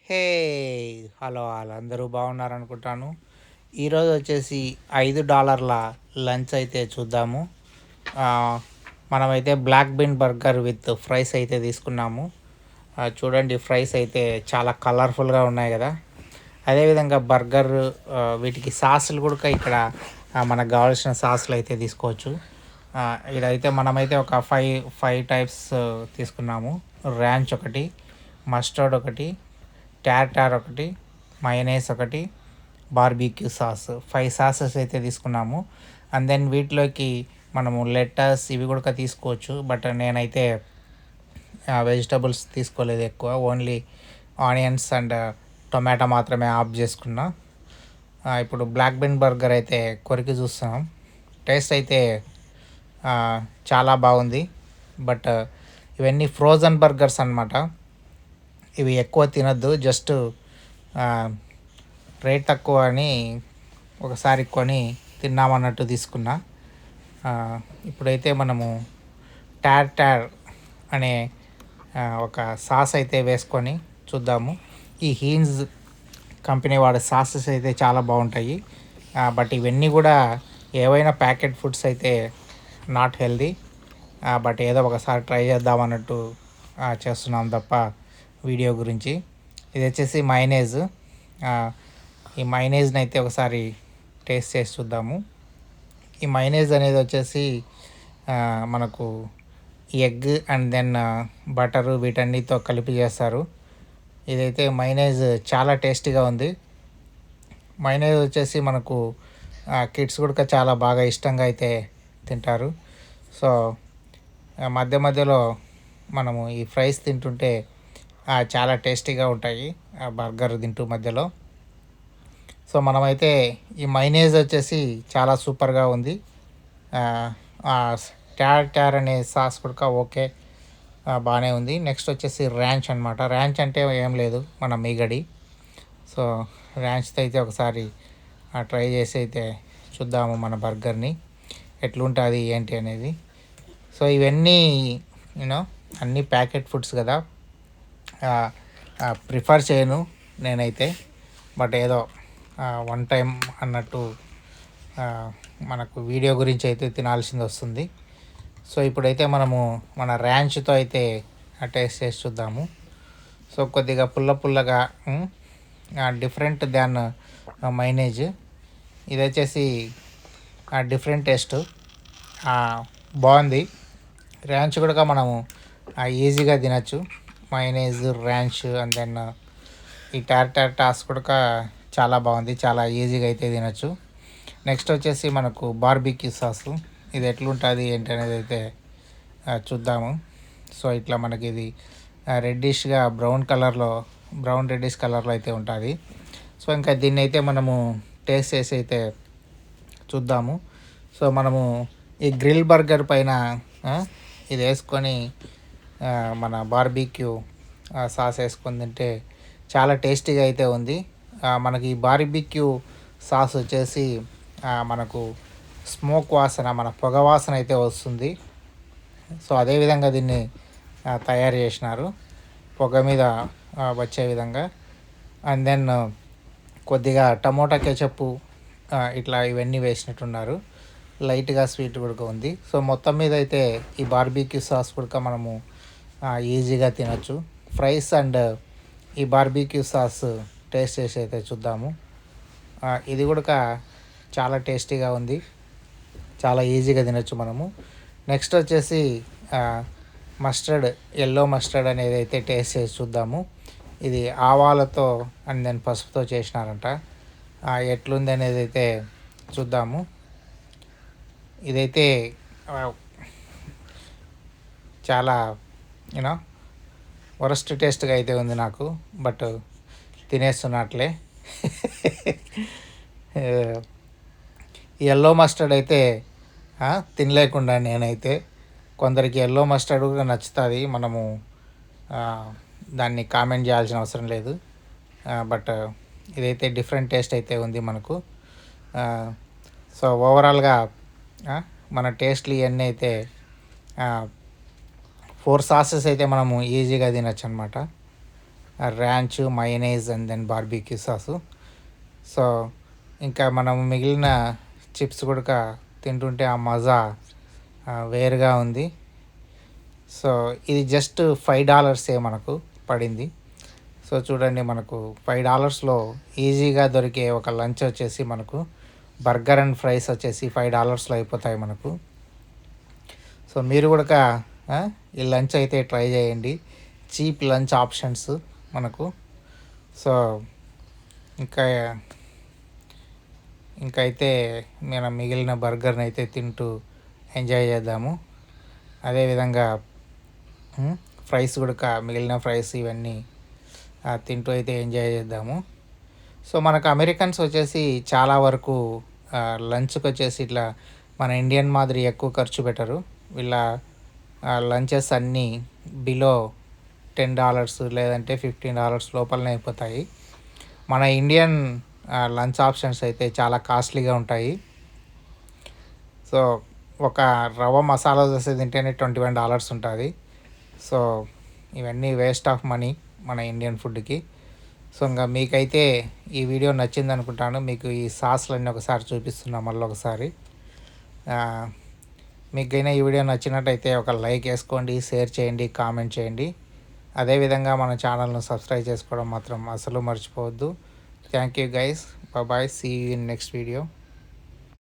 Hey hello అందరూ బాగున్నారనుకుంటాను. ఈరోజు వచ్చేసి $5 లంచ్ అయితే చూద్దాము. ఆ, మనమైతే black bean burger with fries అయితే తీసుకున్నాము. చూడండి, ఫ్రైస్ అయితే చాలా కలర్ఫుల్గా ఉన్నాయి కదా. అదేవిధంగా బర్గర్, వీటికి సాసులు కూడా ఇక్కడ మనకు కావాల్సిన సాసులు అయితే తీసుకోవచ్చు. ఇదైతే మనమైతే ఒక ఫైవ్ ఫైవ్ టైప్స్ తీసుకున్నాము. ర్యాంచ్ ఒకటి, మస్టర్డ్ ఒకటి, టార్ ఒకటి, మయోనైస్ ఒకటి, బార్బీక్యూ సాస్, 5 సాసెస్ అయితే తీసుకున్నాము. అండ్ దెన్ వీటిలోకి మనము లెటస్ ఇవి కూడా తీసుకోవచ్చు. బట్ నేనైతే వెజిటబుల్స్ తీసుకోలేదు ఎక్కువ, ఓన్లీ ఆనియన్స్ అండ్ టొమాటో మాత్రమే ఆఫ్ చేసుకున్నా. ఇప్పుడు బ్లాక్ బీన్ బర్గర్ అయితే కొరికి చూస్తున్నాం. టేస్ట్ అయితే చాలా బాగుంది. బట్ ఇవన్నీ ఫ్రోజన్ బర్గర్స్ అన్నమాట. ఇవి ఎక్కువ తినద్దు, జస్ట్ రేట్ తక్కువ అని ఒకసారి కొని తిన్నామన్నట్టు తీసుకున్నా. ఇప్పుడైతే మనము టార్ అనే ఒక సాస్ అయితే వేసుకొని చూద్దాము. ఈ హీన్స్ కంపెనీ వాడే సాసెస్ అయితే చాలా బాగుంటాయి. బట్ ఇవన్నీ కూడా ఏవైనా ప్యాకెట్ ఫుడ్స్ అయితే నాట్ హెల్దీ. బట్ ఏదో ఒకసారి ట్రై చేద్దామన్నట్టు చేస్తున్నాం తప్ప వీడియో గురించి. ఇది వచ్చేసి మైనేజ్. ఈ మైనేజ్ని అయితే ఒకసారి టేస్ట్ చేసి చూద్దాము. ఈ మైనేజ్ అనేది వచ్చేసి మనకు ఎగ్ అండ్ దెన్ బటరు వీటన్నిటితో కలిపి చేస్తారు. ఇదైతే మైనేజ్ చాలా టేస్టీగా ఉంది. మైనేజ్ వచ్చేసి మనకు కిడ్స్ కూడా చాలా బాగా ఇష్టంగా అయితే తింటారు. సో మధ్య మధ్యలో మనము ఈ ఫ్రైస్ తింటుంటే చాలా టేస్టీగా ఉంటాయి బర్గర్ తింటూ మధ్యలో. సో మనమైతే ఈ మైనేజ్ వచ్చేసి చాలా సూపర్గా ఉంది. టార్ అనే సాస్ కూడా ఓకే, బాగానే ఉంది. నెక్స్ట్ వచ్చేసి ర్యాంచ్ అనమాట. ర్యాంచ్ అంటే ఏం లేదు, మన మీగడి. సో ర్యాంచ్తో అయితే ఒకసారి ట్రై చేసి అయితే చూద్దాము మన బర్గర్ని ఎట్లుంటుంది ఏంటి అనేది. సో ఇవన్నీ యూనో అన్నీ ప్యాకెట్ ఫుడ్స్ కదా, ప్రిఫర్ చేయను నేనైతే. బట్ ఏదో వన్ టైం అన్నట్టు మనకు వీడియో గురించి అయితే తినాల్సింది వస్తుంది. సో ఇప్పుడైతే మనము మన ర్యాంచ్తో అయితే టేస్ట్ చేసి చూద్దాము. సో కొద్దిగా పుల్లగా డిఫరెంట్ దాన్ మైనేజ్. ఇది వచ్చేసి డిఫరెంట్ టేస్ట్, బాగుంది. ర్యాంచ్ కూడా మనము ఈజీగా తినచ్చు. మైనేజ్, ర్యాంచ్ అండ్ దెన్ ఈ టాస్ కూడా చాలా బాగుంది, చాలా ఈజీగా అయితే తినచ్చు. నెక్స్ట్ వచ్చేసి మనకు బార్బీక్యూ సాసు. ఇది ఎట్లుంటుంది ఏంటి అనేది అయితే చూద్దాము. సో ఇట్లా మనకి ఇది రెడ్డిష్గా బ్రౌన్ రెడ్డిష్ కలర్లో అయితే ఉంటుంది. సో ఇంకా దీన్ని అయితే మనము టేస్ట్ చేసి అయితే చూద్దాము. సో మనము ఈ గ్రిల్ బర్గర్ పైన ఇది వేసుకొని మన బార్బీక్యూ సాస్ వేసుకొని తింటే చాలా టేస్టీగా అయితే ఉంది. మనకి ఈ బార్బీక్యూ సాస్ వచ్చేసి మనకు స్మోక్ వాసన, మన పొగ వాసన అయితే వస్తుంది. సో అదేవిధంగా దీన్ని తయారు చేసినారు, పొగ మీద వచ్చే విధంగా. అండ్ దెన్ కొద్దిగా టమోటా కెచప్పు ఇట్లా ఇవన్నీ వేసినట్టున్నారు. లైట్గా స్వీట్ కూడా ఉంది. సో మొత్తం మీద అయితే ఈ బార్బీక్యూ సాస్ కూడా మనము ఈజీగా తినచ్చు. ఫ్రైస్ అండ్ ఈ బార్బీక్యూ సాస్ టేస్ట్ చేసి అయితే చూద్దాము. ఇది కూడా చాలా టేస్టీగా ఉంది, చాలా ఈజీగా తినచ్చు మనము. నెక్స్ట్ వచ్చేసి మస్టర్డ్, ఎల్లో మస్టర్డ్ అనేది అయితే టేస్ట్ చేసి చూద్దాము. ఇది ఆవాలతో అండ్ దెన్ పసుపుతో చేసినారంట. ఎట్లుంది అనేది అయితే చూద్దాము. ఇదైతే చాలా వరస్ట్ టేస్ట్గా అయితే ఉంది నాకు, బట్ తినేస్తున్నట్లే. ఎల్లో మస్టర్డ్ అయితే తినలేకుండా నేనైతే. కొందరికి ఎల్లో మస్టర్డ్ కూడా నచ్చుతుంది, మనము దాన్ని కామెంట్ చేయాల్సిన అవసరం లేదు. బట్ ఇదైతే డిఫరెంట్ టేస్ట్ అయితే ఉంది మనకు. సో ఓవరాల్గా మన టేస్ట్లు ఇవన్నీ అయితే 4 సాసెస్ అయితే మనము ఈజీగా తినచ్చు అనమాట. Ranch, mayonnaise and then barbecue sauce. So ఇంకా మనం మిగిలిన చిప్స్ కూడా తింటుంటే ఆ మజా వేరుగా ఉంది. సో ఇది జస్ట్ $5 మనకు పడింది. సో చూడండి, మనకు $5లో ఈజీగా దొరికే ఒక లంచ్ వచ్చేసి మనకు బర్గర్ అండ్ ఫ్రైస్ వచ్చేసి $5లో అయిపోతాయి మనకు. సో మీరు కూడా ఈ లంచ్ అయితే ట్రై చేయండి. చీప్ లంచ్ ఆప్షన్స్ మనకు. సో ఇంకా ఇంకైతే మనం మిగిలిన బర్గర్ని అయితే తింటూ ఎంజాయ్ చేద్దాము. అదేవిధంగా ఫ్రైస్ కూడా మిగిలిన ఫ్రైస్ ఇవన్నీ తింటూ అయితే ఎంజాయ్ చేద్దాము. సో మనకు అమెరికన్స్ వచ్చేసి చాలా వరకు లంచ్కి వచ్చేసి ఇట్లా మన ఇండియన్ మాదిరి ఎక్కువ ఖర్చు పెట్టరు. వీళ్ళ లంచెస్ అన్నీ బిలో $10 లేదంటే $15 లోపలనే అయిపోతాయి. మన ఇండియన్ లంచ్ ఆప్షన్స్ అయితే చాలా కాస్ట్లీగా ఉంటాయి. సో ఒక రవ్వ మసాలా దోశ తింటేనే $21 ఉంటుంది. సో ఇవన్నీ వేస్ట్ ఆఫ్ మనీ మన ఇండియన్ ఫుడ్కి. సో ఇంకా మీకైతే ఈ వీడియో నచ్చింది అనుకుంటాను. మీకు ఈ సాస్లన్నీ ఒకసారి చూపిస్తున్నా మళ్ళీ ఒకసారి. మీకైనా ఈ వీడియో నచ్చినట్టయితే ఒక లైక్ వేసుకోండి, షేర్ చేయండి, కామెంట్ చేయండి. అదేవిధంగా మన ఛానల్ను సబ్స్క్రైబ్ చేసుకోవడం మాత్రం అసలు మర్చిపోవద్దు. Thank you guys. Bye. See you in next video.